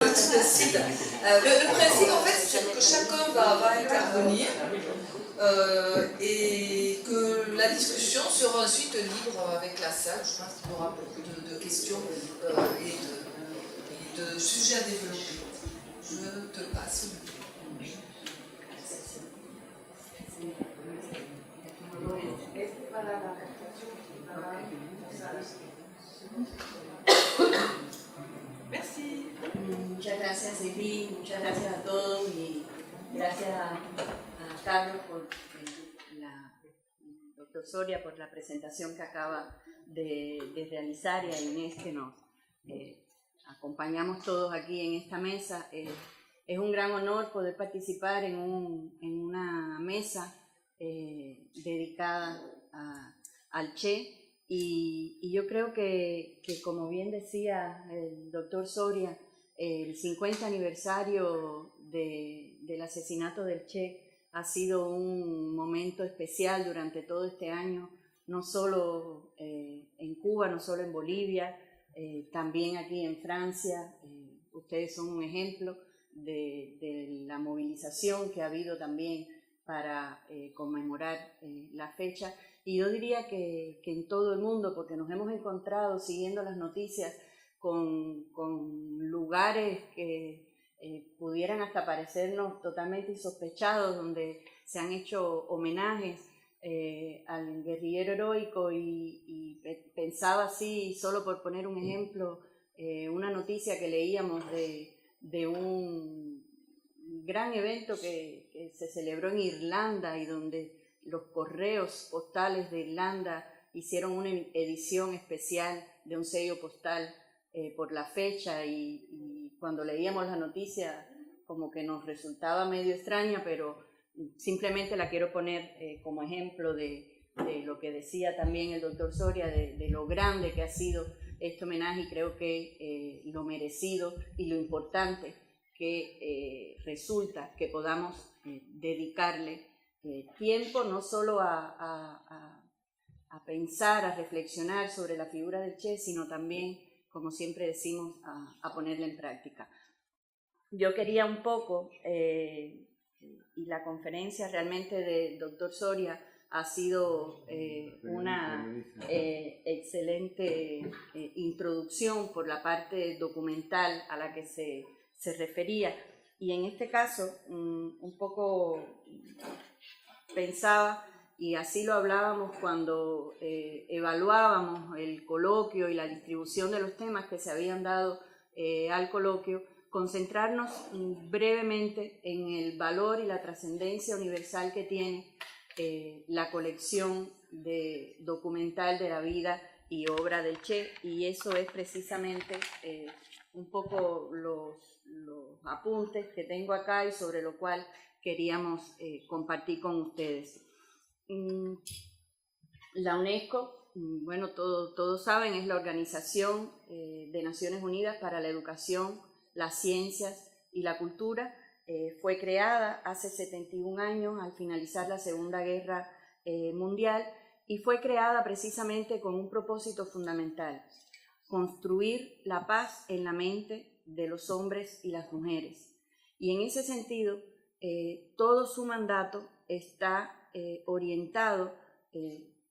Le principe, en fait, c'est que chacun va intervenir et que la discussion sera ensuite libre avec la salle. Je pense qu'il y aura beaucoup de questions et de sujets à développer. Je te passe. Merci. Muchas gracias, Evi, muchas gracias a todos y gracias a Carlos por doctor Soria por la presentación que acaba de realizar y a Inés que nos acompañamos todos aquí en esta mesa. Es un gran honor poder participar en una mesa dedicada al Che. Y yo creo que, como bien decía el doctor Soria, el 50 aniversario del asesinato del Che ha sido un momento especial durante todo este año, no solo en Cuba, no solo en Bolivia, también aquí en Francia. Ustedes son un ejemplo de la movilización que ha habido también para conmemorar la fecha. Y yo diría que en todo el mundo, porque nos hemos encontrado siguiendo las noticias con lugares que pudieran hasta parecernos totalmente insospechados, donde se han hecho homenajes al guerrillero heroico y pensaba así, solo por poner un ejemplo, una noticia que leíamos de un gran evento que se celebró en Irlanda y donde los correos postales de Irlanda hicieron una edición especial de un sello postal por la fecha y cuando leíamos la noticia como que nos resultaba medio extraña, pero simplemente la quiero poner como ejemplo de lo que decía también el doctor Soria, de lo grande que ha sido este homenaje y creo que lo merecido y lo importante que resulta que podamos dedicarle tiempo no solo a pensar, a reflexionar sobre la figura del Che, sino también, como siempre decimos, a ponerla en práctica. Yo quería un poco, y la conferencia realmente del doctor Soria ha sido una excelente introducción por la parte documental a la que se refería, y en este caso un poco pensaba, y así lo hablábamos cuando evaluábamos el coloquio y la distribución de los temas que se habían dado al coloquio, concentrarnos brevemente en el valor y la trascendencia universal que tiene la colección documental de la vida y obra del Che, y eso es precisamente un poco los apuntes que tengo acá y sobre lo cual queríamos compartir con ustedes. La UNESCO, bueno, todos saben, es la Organización de Naciones Unidas para la Educación, las Ciencias y la Cultura. Fue creada hace 71 años al finalizar la Segunda Guerra Mundial y fue creada precisamente con un propósito fundamental: construir la paz en la mente de los hombres y las mujeres. Y en ese sentido, todo su mandato está orientado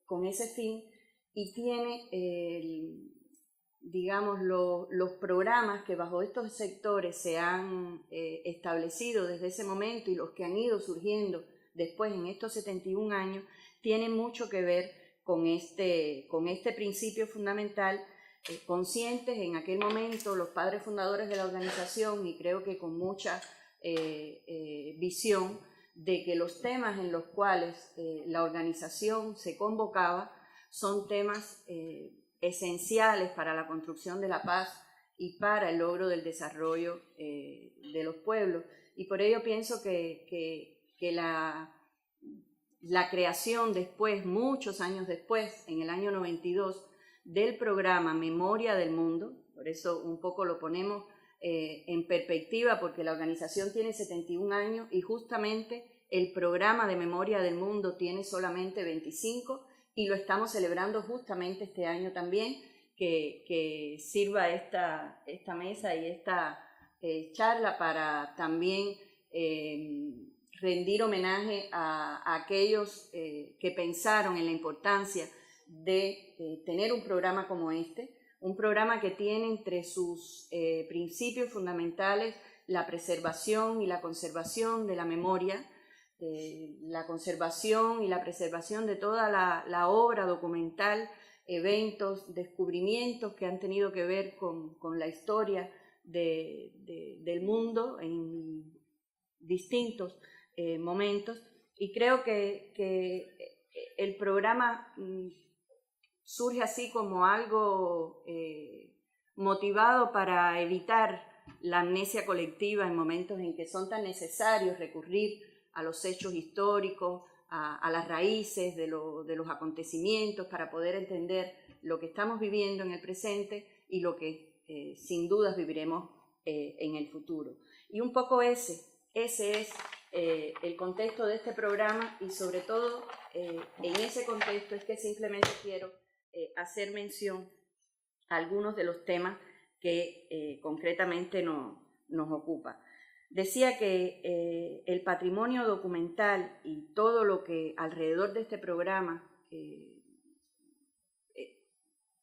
con ese fin y tiene, digamos, los programas que bajo estos sectores se han establecido desde ese momento y los que han ido surgiendo después en estos 71 años, tienen mucho que ver con este principio fundamental, conscientes en aquel momento los padres fundadores de la organización, y creo que con mucha visión de que los temas en los cuales la organización se convocaba son temas esenciales para la construcción de la paz y para el logro del desarrollo de los pueblos. Y por ello pienso que la creación después, muchos años después, en el año 92, del programa Memoria del Mundo, por eso un poco lo ponemos en perspectiva, porque la organización tiene 71 años y justamente el programa de Memoria del Mundo tiene solamente 25 y lo estamos celebrando justamente este año también, que sirva esta mesa y esta charla para también rendir homenaje a aquellos que pensaron en la importancia de tener un programa como este, un programa que tiene entre sus principios fundamentales la preservación y la conservación de la memoria, la conservación y la preservación de toda la obra documental, eventos, descubrimientos que han tenido que ver con la historia del mundo en distintos momentos. Y creo que el programa surge así como algo motivado para evitar la amnesia colectiva en momentos en que son tan necesarios recurrir a los hechos históricos, a las raíces de los acontecimientos para poder entender lo que estamos viviendo en el presente y lo que sin dudas viviremos en el futuro. Y un poco ese es el contexto de este programa, y sobre todo en ese contexto es que simplemente quiero hacer mención a algunos de los temas que concretamente nos ocupa. Decía que el patrimonio documental y todo lo que alrededor de este programa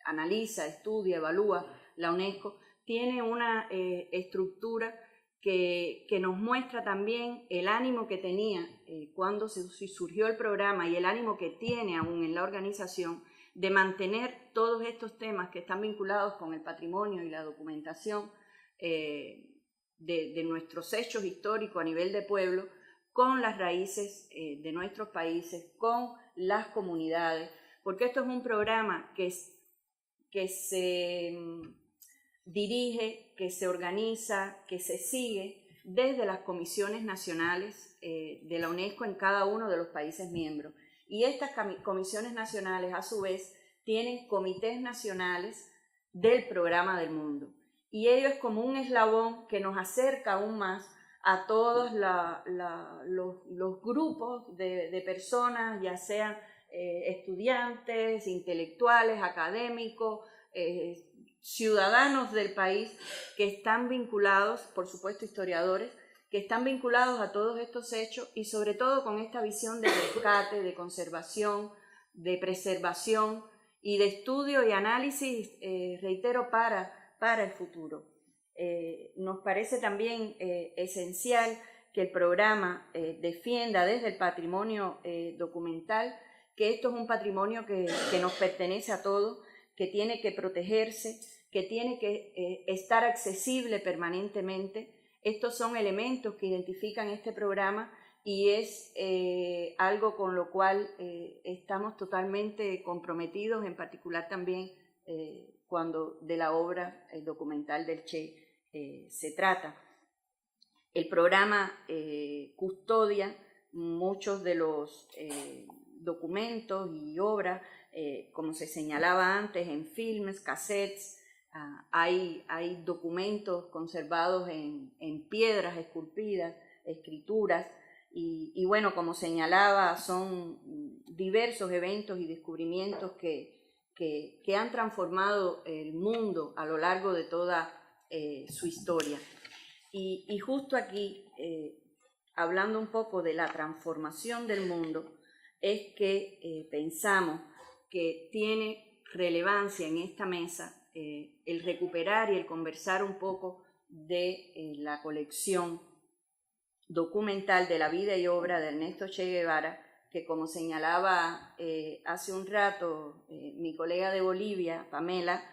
analiza, estudia, evalúa la UNESCO, tiene una estructura que nos muestra también el ánimo que tenía cuando surgió el programa y el ánimo que tiene aún en la organización de mantener todos estos temas que están vinculados con el patrimonio y la documentación de nuestros hechos históricos a nivel de pueblo, con las raíces de nuestros países, con las comunidades, porque esto es un programa que se dirige, que se organiza, que se sigue desde las comisiones nacionales de la UNESCO en cada uno de los países miembros. Y estas comisiones nacionales, a su vez, tienen comités nacionales del programa del mundo. Y ello es como un eslabón que nos acerca aún más a todos los grupos de personas, ya sean estudiantes, intelectuales, académicos, ciudadanos del país, que están vinculados, por supuesto historiadores, que están vinculados a todos estos hechos y sobre todo con esta visión de rescate, de conservación, de preservación y de estudio y análisis, reitero, para el futuro. Nos parece también esencial que el programa defienda desde el patrimonio documental que esto es un patrimonio que nos pertenece a todos, que tiene que protegerse, que tiene que estar accesible permanentemente. Estos son elementos que identifican este programa y es algo con lo cual estamos totalmente comprometidos, en particular también cuando de la obra documental del Che se trata. El programa custodia muchos de los documentos y obras, como se señalaba antes, en filmes, cassettes. Hay documentos conservados en piedras esculpidas, escrituras, y bueno, como señalaba, son diversos eventos y descubrimientos que han transformado el mundo a lo largo de toda su historia. Y justo aquí, hablando un poco de la transformación del mundo, es que pensamos que tiene relevancia en esta mesa el recuperar y el conversar un poco de la colección documental de la vida y obra de Ernesto Che Guevara, que como señalaba hace un rato mi colega de Bolivia, Pamela,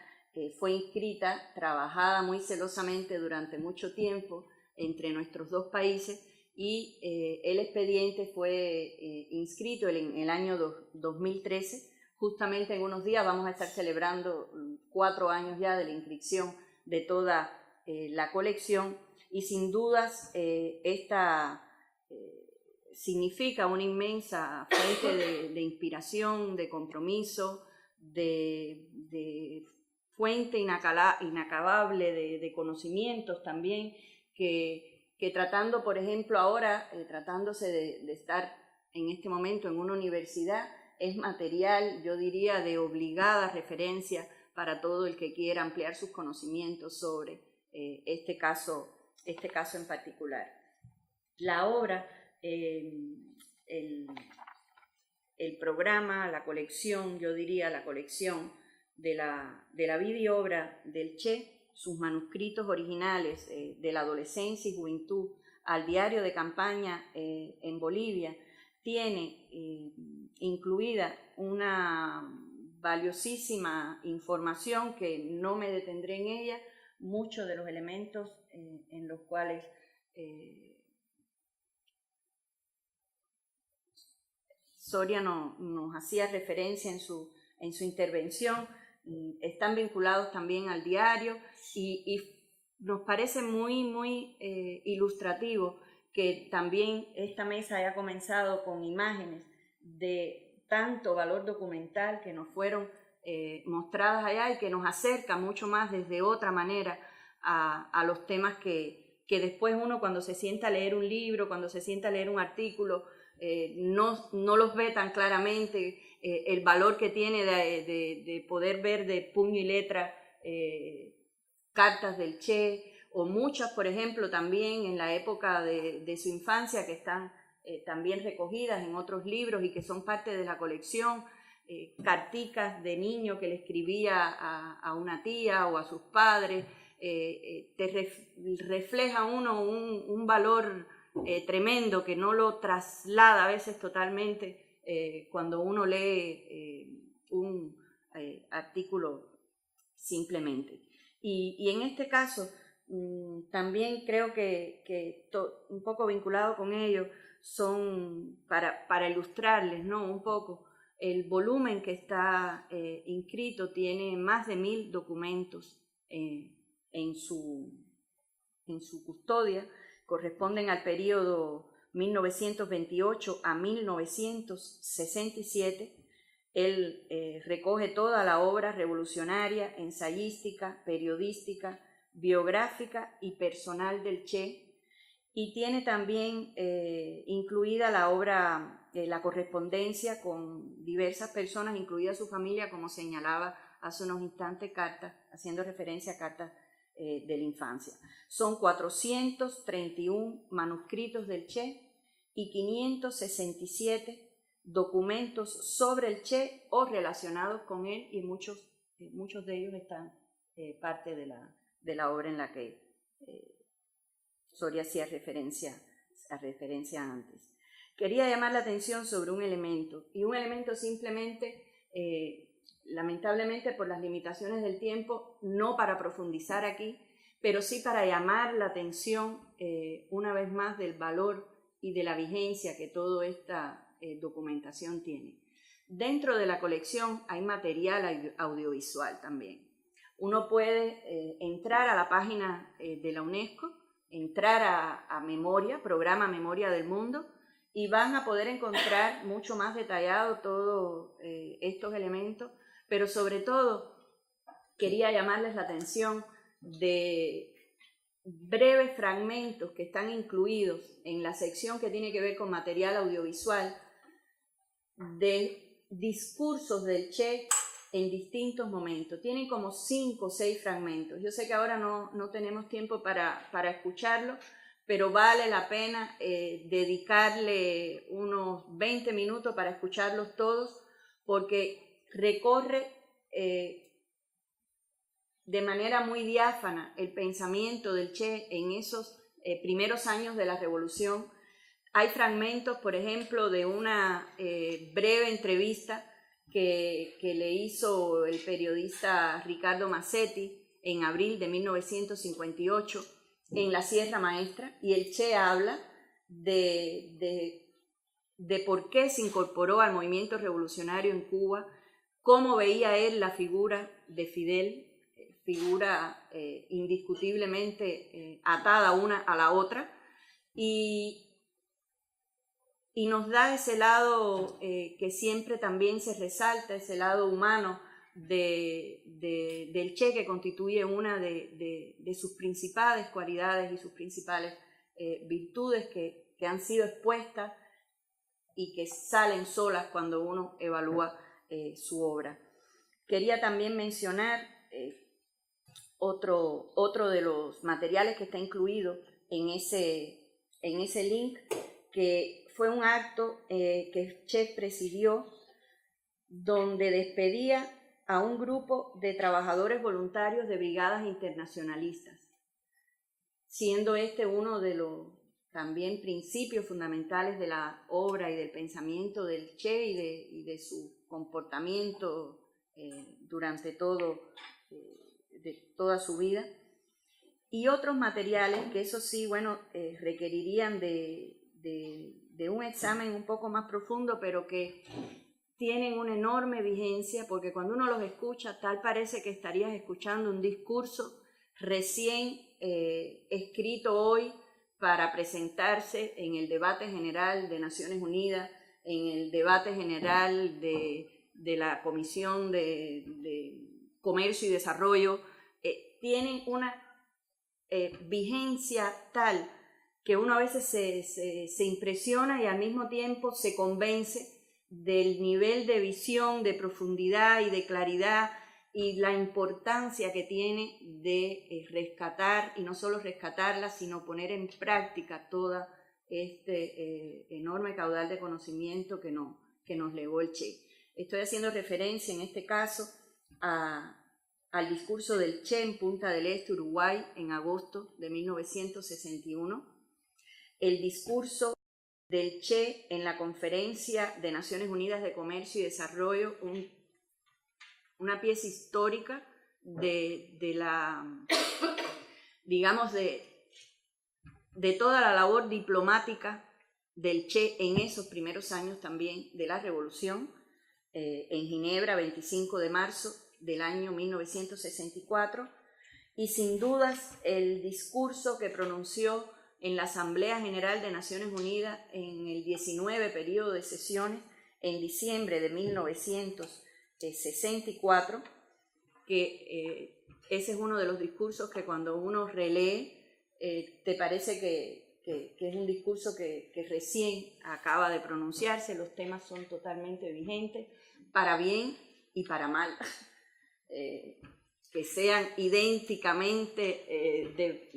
fue inscrita, trabajada muy celosamente durante mucho tiempo entre nuestros dos países, y el expediente fue inscrito en el año 2013. Justamente en unos días vamos a estar celebrando 4 años ya de la inscripción de toda la colección, y sin dudas esta significa una inmensa fuente de inspiración, de compromiso, de fuente inacabable de conocimientos también, que tratando, por ejemplo, ahora, tratándose de estar en este momento en una universidad, es material, yo diría, de obligada referencia para todo el que quiera ampliar sus conocimientos sobre este caso este caso en particular. La obra, el programa, la colección, yo diría la colección de la vida y obra del Che, sus manuscritos originales de la adolescencia y juventud al diario de campaña en Bolivia, tiene incluida una valiosísima información que no me detendré en ella, muchos de los elementos en los cuales Soria nos hacía referencia en su intervención, están vinculados también al diario y nos parece muy ilustrativo que también esta mesa haya comenzado con imágenes de tanto valor documental que nos fueron mostradas allá y que nos acerca mucho más desde otra manera a los temas que después uno cuando se sienta a leer un libro, cuando se sienta a leer un artículo, no los ve tan claramente, el valor que tiene de poder ver de puño y letra cartas del Che, o muchas, por ejemplo, también en la época de su infancia, que están también recogidas en otros libros y que son parte de la colección, carticas de niño que le escribía a una tía o a sus padres, refleja uno un valor tremendo que no lo traslada a veces totalmente cuando uno lee un artículo simplemente. Y en este caso también creo que un poco vinculado con ello son, para ilustrarles, ¿no?, un poco, el volumen que está inscrito tiene más de 1000 documentos en su custodia, corresponden al periodo 1928 a 1967. Él recoge toda la obra revolucionaria, ensayística, periodística, biográfica y personal del Che, y tiene también incluida la obra, la correspondencia con diversas personas, incluida su familia, como señalaba hace unos instantes, cartas, haciendo referencia a cartas de la infancia. Son 431 manuscritos del Che y 567 documentos sobre el Che o relacionados con él, y muchos de ellos están parte de la obra en la que Soria hacía referencia antes. Quería llamar la atención sobre un elemento, y un elemento simplemente, lamentablemente por las limitaciones del tiempo, no para profundizar aquí, pero sí para llamar la atención una vez más del valor y de la vigencia que toda esta documentación tiene. Dentro de la colección hay material audiovisual también. Uno puede entrar a la página de la UNESCO, entrar a Memoria, Programa Memoria del Mundo, y van a poder encontrar mucho más detallado todos estos elementos, pero sobre todo quería llamarles la atención de breves fragmentos que están incluidos en la sección que tiene que ver con material audiovisual de discursos del Che en distintos momentos. Tienen como 5 o 6 fragmentos. Yo sé que ahora no tenemos tiempo para escucharlo, pero vale la pena dedicarle unos 20 minutos para escucharlos todos, porque recorre de manera muy diáfana el pensamiento del Che en esos primeros años de la Revolución. Hay fragmentos, por ejemplo, de una breve entrevista que le hizo el periodista Ricardo Massetti en abril de 1958 en la Sierra Maestra, y el Che habla de por qué se incorporó al movimiento revolucionario en Cuba, cómo veía él la figura de Fidel, figura indiscutiblemente atada una a la otra, y nos da ese lado que siempre también se resalta, ese lado humano del Che, que constituye una de sus principales cualidades y sus principales virtudes que han sido expuestas y que salen solas cuando uno evalúa su obra. Quería también mencionar otro de los materiales que está incluido en ese link, que fue un acto que Che presidió, donde despedía a un grupo de trabajadores voluntarios de brigadas internacionalistas, siendo este uno de los también principios fundamentales de la obra y del pensamiento del Che y de su comportamiento durante toda su vida. Y otros materiales que eso sí, bueno, requerirían de un examen un poco más profundo, pero que tienen una enorme vigencia, porque cuando uno los escucha, tal parece que estarías escuchando un discurso recién escrito hoy para presentarse en el debate general de Naciones Unidas, en el debate general de la Comisión de Comercio y Desarrollo. Tienen una vigencia tal que uno a veces se impresiona y al mismo tiempo se convence del nivel de visión, de profundidad y de claridad y la importancia que tiene de rescatar, y no solo rescatarla, sino poner en práctica toda este enorme caudal de conocimiento que nos legó el Che. Estoy haciendo referencia en este caso al discurso del Che en Punta del Este, Uruguay, en agosto de 1961, el discurso del Che en la Conferencia de Naciones Unidas de Comercio y Desarrollo, una pieza histórica de toda la labor diplomática del Che en esos primeros años también de la Revolución, en Ginebra, 25 de marzo del año 1964, y sin dudas el discurso que pronunció en la Asamblea General de Naciones Unidas en el 19 periodo de sesiones en diciembre de 1964, que ese es uno de los discursos que cuando uno relee te parece que es un discurso que recién acaba de pronunciarse. Los temas son totalmente vigentes, para bien y para mal. Que sean idénticamente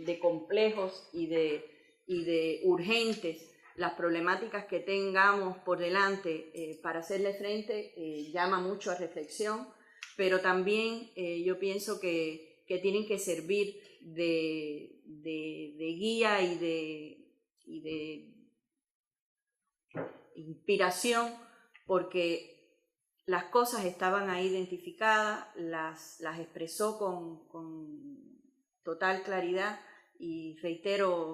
de complejos y de urgentes las problemáticas que tengamos por delante para hacerle frente, llama mucho a reflexión, pero también yo pienso que tienen que servir de guía y de inspiración, porque las cosas estaban ahí identificadas, las expresó con total claridad y reitero,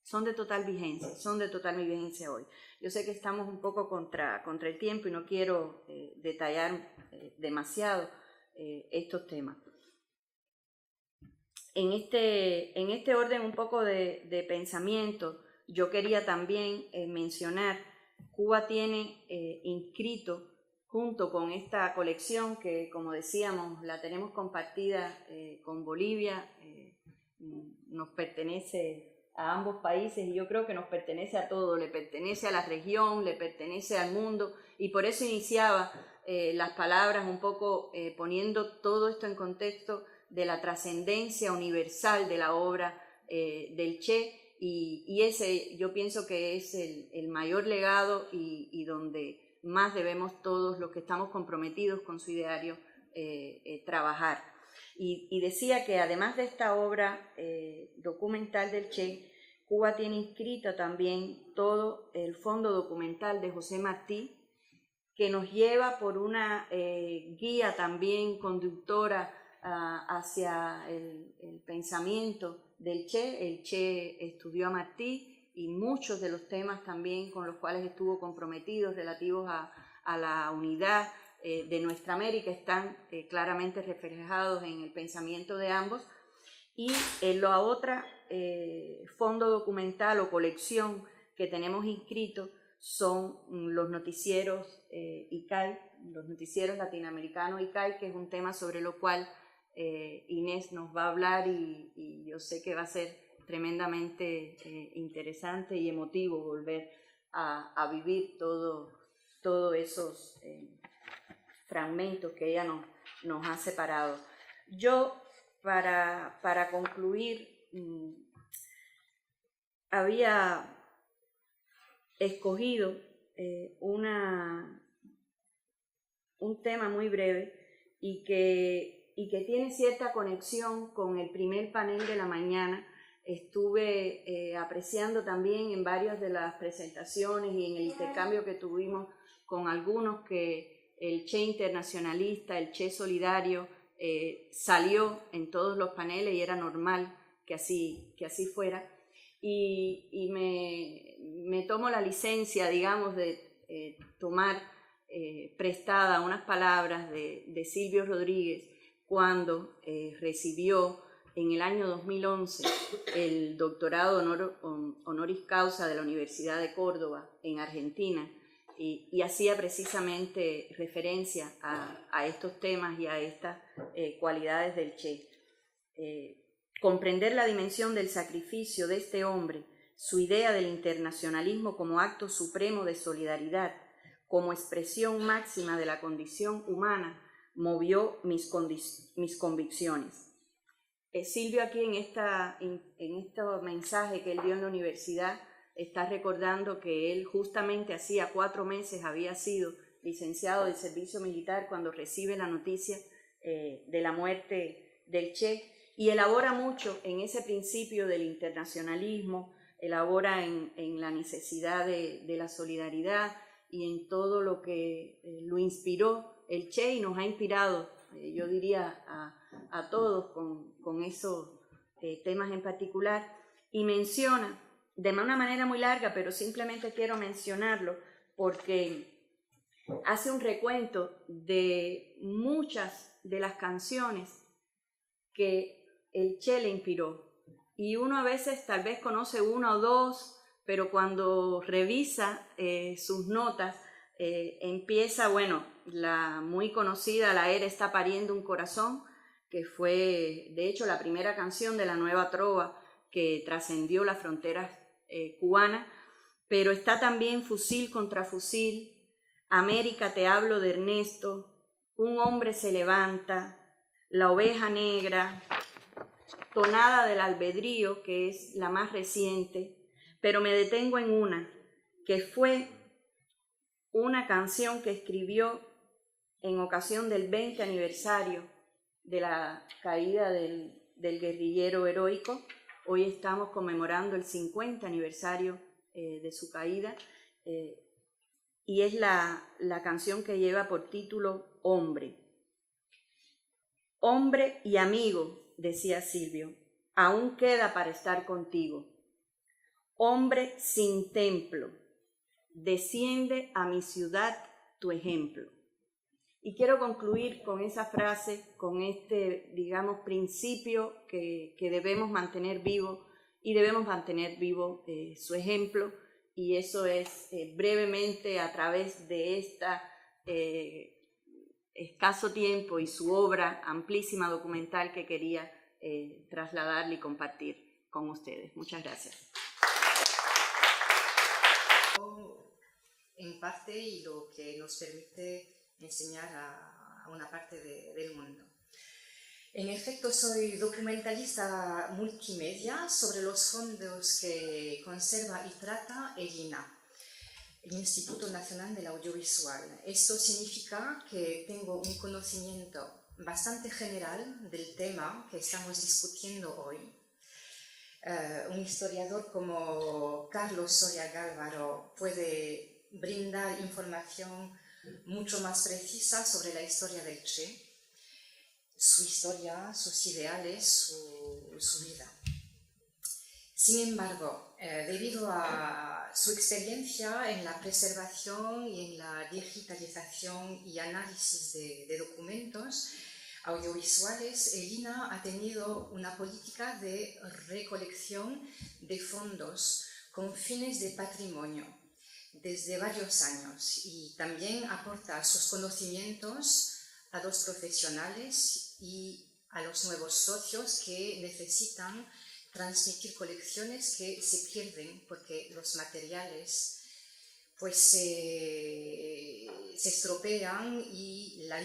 son de total vigencia hoy. Yo sé que estamos un poco contra el tiempo y no quiero detallar demasiado estos temas. En este orden un poco de pensamiento, yo quería también mencionar, Cuba tiene inscrito, junto con esta colección que, como decíamos, la tenemos compartida con Bolivia, nos pertenece a ambos países y yo creo que nos pertenece a todos, le pertenece a la región, le pertenece al mundo, y por eso iniciaba las palabras un poco poniendo todo esto en contexto de la trascendencia universal de la obra del Che, y ese yo pienso que es el mayor legado y donde más debemos todos los que estamos comprometidos con su ideario trabajar. Y decía que además de esta obra documental del Che, Cuba tiene inscrita también todo el fondo documental de José Martí, que nos lleva por una guía también conductora hacia el pensamiento del Che. El Che estudió a Martí y muchos de los temas también con los cuales estuvo comprometido relativos a la unidad de nuestra América están claramente reflejados en el pensamiento de ambos. Y la otra fondo documental o colección que tenemos inscrito son los noticieros ICAI, los noticieros latinoamericanos ICAI, que es un tema sobre lo cual Inés nos va a hablar y yo sé que va a ser tremendamente interesante y emotivo volver a vivir todos esos fragmentos que ella nos ha separado. Yo, para concluir, había escogido un tema muy breve y que tiene cierta conexión con el primer panel de la mañana. Estuve apreciando también en varias de las presentaciones y en el intercambio que tuvimos con algunos que el Che internacionalista, el Che solidario, salió en todos los paneles y era normal que así fuera. Y me tomo la licencia, digamos, de tomar prestada unas palabras de Silvio Rodríguez cuando recibió en el año 2011 el doctorado honoris causa de la Universidad de Córdoba en Argentina, y hacía precisamente referencia a estos temas y a estas cualidades del Che. Comprender la dimensión del sacrificio de este hombre, su idea del internacionalismo como acto supremo de solidaridad, como expresión máxima de la condición humana, movió mis convicciones. Silvio aquí en este mensaje que él dio en la universidad está recordando que él justamente hacía 4 meses había sido licenciado del servicio militar cuando recibe la noticia de la muerte del Che, y elabora mucho en ese principio del internacionalismo, elabora en la necesidad de la solidaridad y en todo lo que lo inspiró el Che y nos ha inspirado, yo diría, a todos con esos temas en particular, y menciona de una manera muy larga, pero simplemente quiero mencionarlo porque hace un recuento de muchas de las canciones que el Che le inspiró, y uno a veces tal vez conoce 1 o 2, pero cuando revisa sus notas empieza, bueno, la muy conocida La Era está pariendo un corazón, que fue de hecho la primera canción de la nueva trova que trascendió las fronteras cubanas, pero está también Fusil contra fusil, América te hablo de Ernesto, Un hombre se levanta, La oveja negra, Tonada del albedrío, que es la más reciente, pero me detengo en una, que fue una canción que escribió en ocasión del 20 aniversario de la caída del guerrillero heroico. Hoy estamos conmemorando el 50 aniversario de su caída, y es la canción que lleva por título Hombre. Hombre y amigo, decía Silvio, aún queda para estar contigo. Hombre sin templo, desciende a mi ciudad tu ejemplo. Y quiero concluir con esa frase, con este, digamos, principio que debemos mantener vivo, y debemos mantener vivo su ejemplo, y eso es brevemente a través de esta escaso tiempo y su obra amplísima documental que quería trasladarle y compartir con ustedes. Muchas gracias. En parte, y lo que nos permite enseñar a una parte del mundo. En efecto, soy documentalista multimedia sobre los fondos que conserva y trata el INA, el Instituto Nacional del Audiovisual. Esto significa que tengo un conocimiento bastante general del tema que estamos discutiendo hoy. Un historiador como Carlos Soria Gálvaro puede brindar información mucho más precisa sobre la historia del Che, su historia, sus ideales, su vida. Sin embargo, debido a su experiencia en la preservación y en la digitalización y análisis de documentos audiovisuales, el INA ha tenido una política de recolección de fondos con fines de patrimonio desde varios años, y también aporta sus conocimientos a los profesionales y a los nuevos socios que necesitan transmitir colecciones que se pierden porque los materiales pues se estropean, y la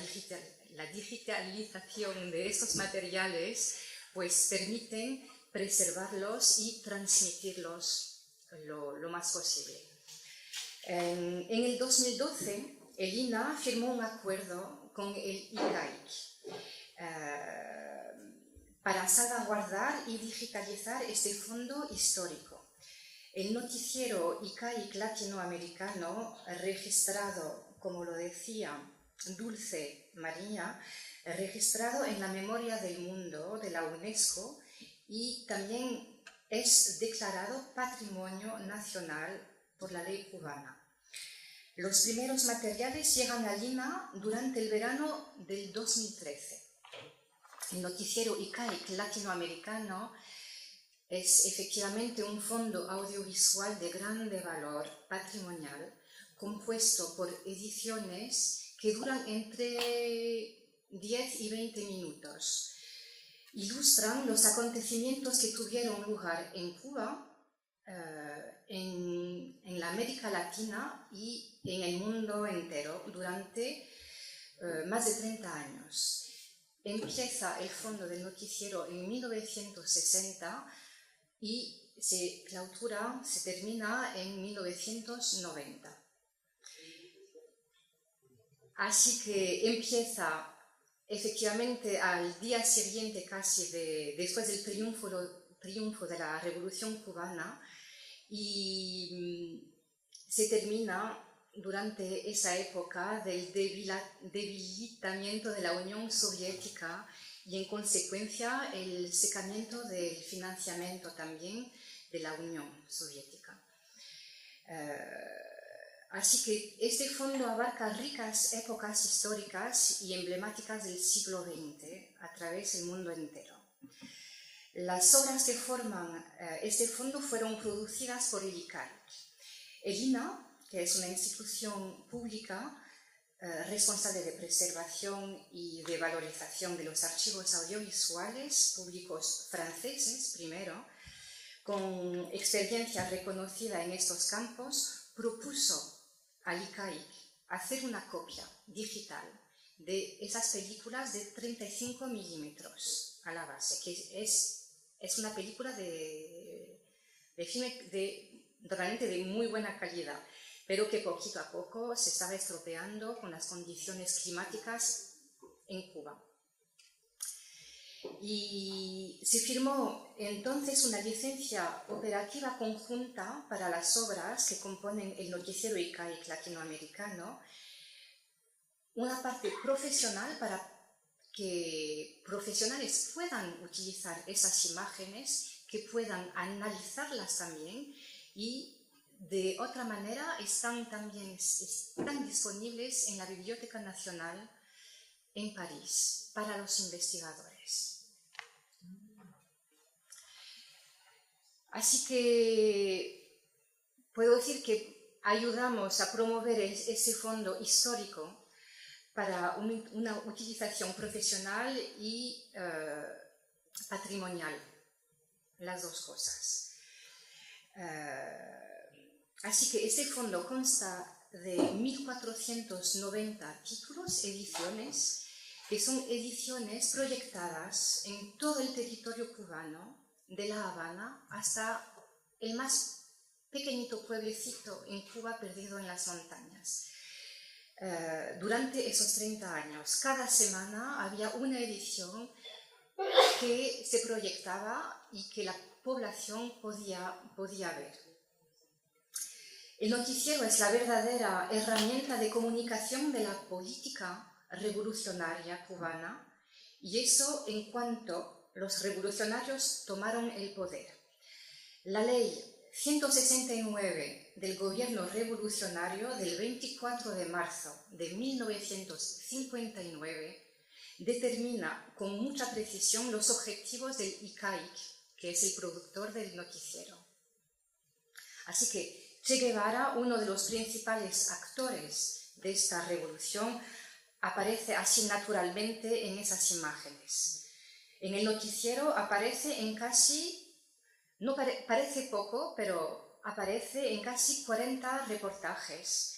digitalización de estos materiales pues permiten preservarlos y transmitirlos lo más posible. En el 2012, el INAH firmó un acuerdo con el ICAIC para salvaguardar y digitalizar este fondo histórico. El noticiero ICAIC latinoamericano, registrado, como lo decía Dulce María, registrado en la Memoria del Mundo de la UNESCO, y también es declarado Patrimonio Nacional por la ley cubana. Los primeros materiales llegan a Lima durante el verano del 2013. El noticiero ICAIC latinoamericano es efectivamente un fondo audiovisual de grande valor patrimonial, compuesto por ediciones que duran entre 10 y 20 minutos. Ilustran los acontecimientos que tuvieron lugar en Cuba, en la América Latina y en el mundo entero durante más de 30 años. Empieza el fondo del noticiero en 1960 y se clausura, se termina en 1990. Así que empieza efectivamente al día siguiente casi después del triunfo de la Revolución Cubana, y se termina durante esa época del debilitamiento de la Unión Soviética y en consecuencia el secamiento del financiamiento también de la Unión Soviética. Así que este fondo abarca ricas épocas históricas y emblemáticas del siglo XX a través del mundo entero. Las obras que forman este fondo fueron producidas por el ICAIC. El INAH, que es una institución pública responsable de preservación y de valorización de los archivos audiovisuales públicos franceses, primero, con experiencia reconocida en estos campos, propuso al ICAIC hacer una copia digital de esas películas de 35 milímetros a la base, que es una película de realmente de muy buena calidad, pero que poquito a poco se estaba estropeando con las condiciones climáticas en Cuba. Y se firmó entonces una licencia operativa conjunta para las obras que componen el noticiero ICAIC latinoamericano, una parte profesional para que profesionales puedan utilizar esas imágenes, que puedan analizarlas también, y de otra manera están disponibles en la Biblioteca Nacional en París para los investigadores. Así que puedo decir que ayudamos a promover ese fondo histórico para una utilización profesional y patrimonial, las dos cosas. Así que este fondo consta de 1.490 títulos, ediciones, que son ediciones proyectadas en todo el territorio cubano, de La Habana hasta el más pequeñito pueblecito en Cuba perdido en las montañas. Durante esos 30 años, cada semana había una edición que se proyectaba y que la población podía ver. El noticiero es la verdadera herramienta de comunicación de la política revolucionaria cubana, y eso en cuanto los revolucionarios tomaron el poder. La ley 169 del gobierno revolucionario del 24 de marzo de 1959 determina con mucha precisión los objetivos del ICAIC, que es el productor del noticiero. Así que Che Guevara, uno de los principales actores de esta revolución, aparece así naturalmente en esas imágenes. En el noticiero aparece en casi, no parece poco, pero aparece en casi 40 reportajes.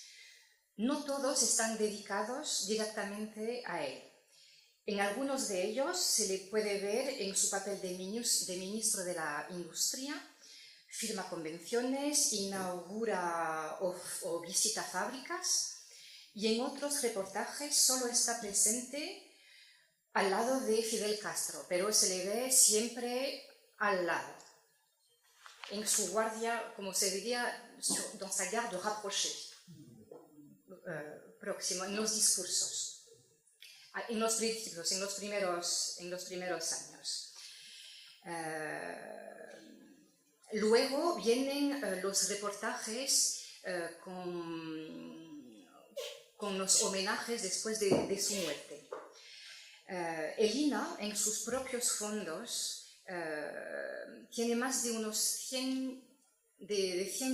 No todos están dedicados directamente a él. En algunos de ellos se le puede ver en su papel de ministro de la Industria, firma convenciones, inaugura o visita fábricas, y en otros reportajes solo está presente al lado de Fidel Castro, pero se le ve siempre al lado, en su guardia, como se diría, dans sa garde rapprochée, próximo, en los discursos, en los principios, en los primeros años. Luego vienen los reportajes con los homenajes después de su muerte. El INA, en sus propios fondos, tiene más de unos 100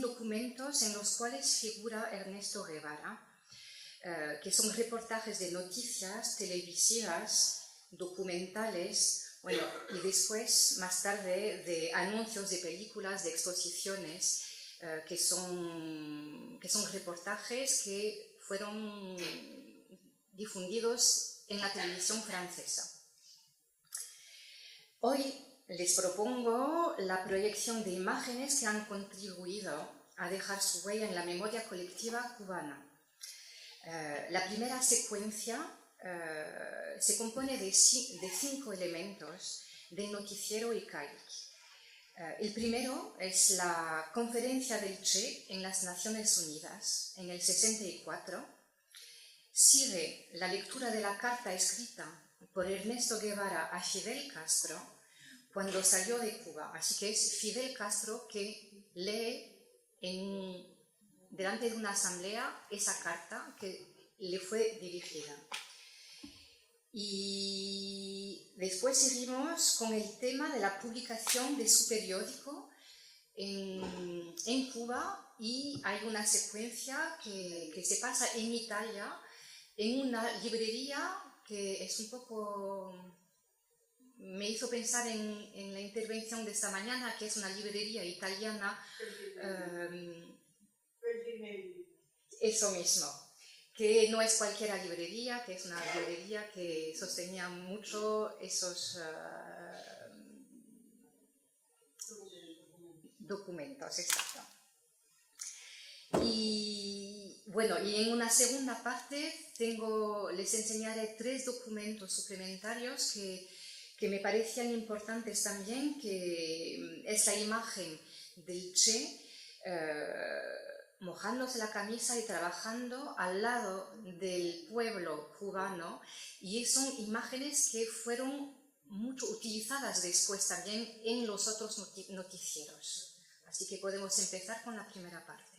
documentos en los cuales figura Ernesto Guevara, que son reportajes de noticias televisivas, documentales, bueno, y después, más tarde, de anuncios de películas, de exposiciones, que son reportajes que fueron difundidos en la televisión francesa. Hoy les propongo la proyección de imágenes que han contribuido a dejar su huella en la memoria colectiva cubana. La primera secuencia se compone de 5 elementos de noticiero y caic. El primero es la conferencia del Che en las Naciones Unidas en el 64. Sigue la lectura de la carta escrita por Ernesto Guevara a Fidel Castro cuando salió de Cuba. Así que es Fidel Castro que lee delante de una asamblea esa carta que le fue dirigida. Y después seguimos con el tema de la publicación de su periódico en Cuba, y hay una secuencia que se pasa en Italia, en una librería que es un poco... me hizo pensar en la intervención de esta mañana, que es una librería italiana. Eso mismo, que no es cualquier librería, que es una librería que sostenía mucho esos documentos, exacto. Y bueno, y en una segunda parte les enseñaré 3 documentos suplementarios que me parecían importantes también, que es la imagen del Che mojándose la camisa y trabajando al lado del pueblo cubano, y son imágenes que fueron mucho utilizadas después también en los otros noticieros. Así que podemos empezar con la primera parte.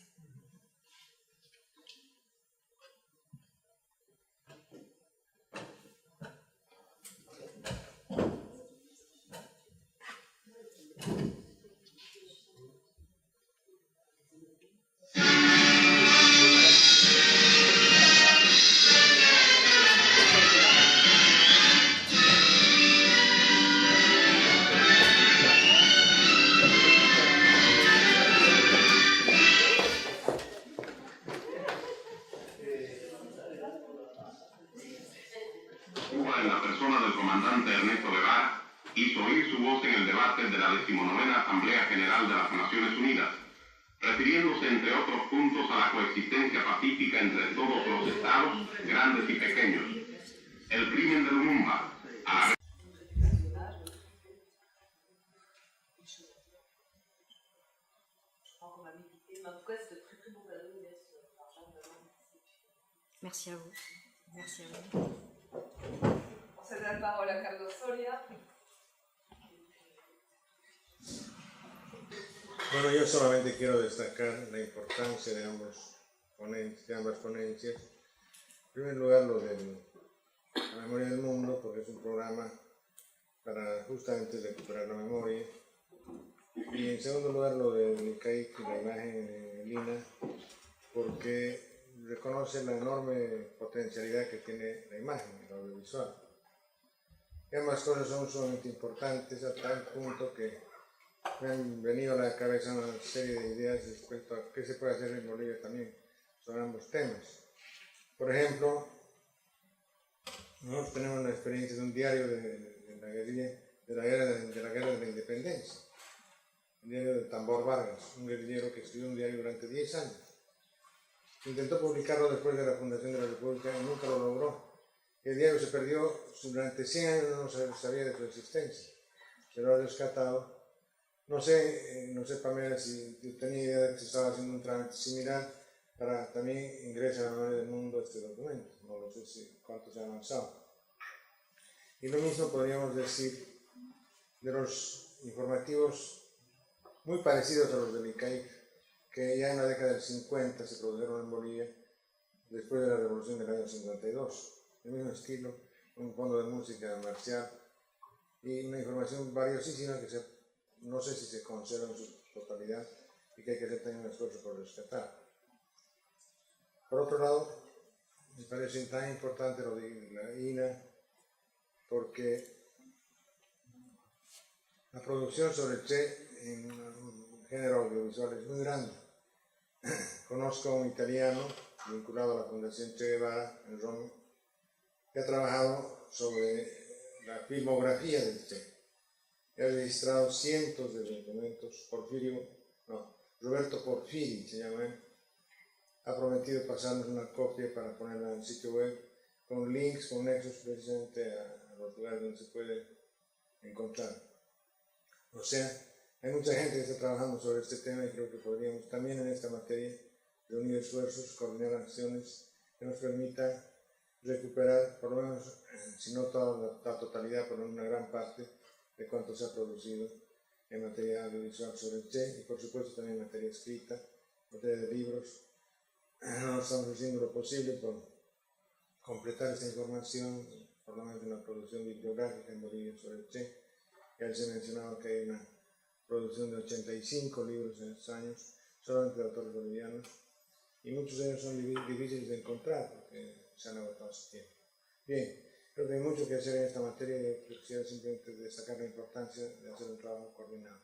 Cuba, en la persona del comandante Ernesto Guevara, hizo oír su voz en el debate de la 19ª Asamblea General de las Naciones Unidas, refiriéndose, entre otros puntos, a la coexistencia pacífica entre todos los estados, grandes y pequeños, el crimen de Lumumba, a la... Merci à vous. Merci à vous. Se da la palabra a Carlos Soria. Bueno, yo solamente quiero destacar la importancia de ambas ponencias. En primer lugar, lo de la memoria del mundo, porque es un programa para justamente recuperar la memoria. Y en segundo lugar, lo del CAIC y la imagen en Lina, porque reconoce la enorme potencialidad que tiene la imagen, el audiovisual. Y ambas cosas son sumamente importantes, a tal punto que me han venido a la cabeza una serie de ideas respecto a qué se puede hacer en Bolivia también sobre ambos temas. Por ejemplo, nosotros tenemos la experiencia de un diario de la guerra de la independencia. el diario de Tambor Vargas, un guerrillero que escribió un diario durante 10 años. Intentó publicarlo después de la fundación de la República y nunca lo logró. El diario se perdió durante 100 años, no se sabía de su existencia. Se lo ha rescatado. No sé, Pamela, si tenía idea de que se estaba haciendo un trámite similar para también ingresar a la memoria del mundo este documento. No lo sé cuánto se ha avanzado. Y lo mismo podríamos decir de los informativos muy parecidos a los del ICAIC, que ya en la década del 50 se produjeron en Bolivia, después de la revolución del año 52. El mismo estilo, un fondo de música marcial y una información valiosísima que no sé si se conserva en su totalidad y que hay que hacer también un esfuerzo por rescatar. Por otro lado, me parece tan importante lo de la INA porque la producción sobre el Che en un género audiovisual es muy grande. Conozco a un italiano vinculado a la Fundación Che Guevara en Roma que ha trabajado sobre la filmografía del Che. He registrado cientos de documentos. Roberto Porfiri se llama él. Ha prometido pasarnos una copia para ponerla en el sitio web con links, con nexos precisamente a los lugares donde se puede encontrar. O sea, hay mucha gente que está trabajando sobre este tema y creo que podríamos también en esta materia reunir esfuerzos, coordinar acciones que nos permitan recuperar, por lo menos, si no toda la totalidad, por lo menos una gran parte de cuánto se ha producido en materia audiovisual sobre el Che y por supuesto también en materia escrita, en materia de libros. No estamos haciendo lo posible por completar esta información, por lo menos en la producción bibliográfica en Bolivia sobre el Che. Ya se mencionaba que hay una producción de 85 libros en estos años, solamente de autores bolivianos, y muchos de ellos son difíciles de encontrar porque se han agotado su tiempo. Bien, creo que hay mucho que hacer en esta materia y quisiera simplemente destacar la importancia de hacer un trabajo coordinado.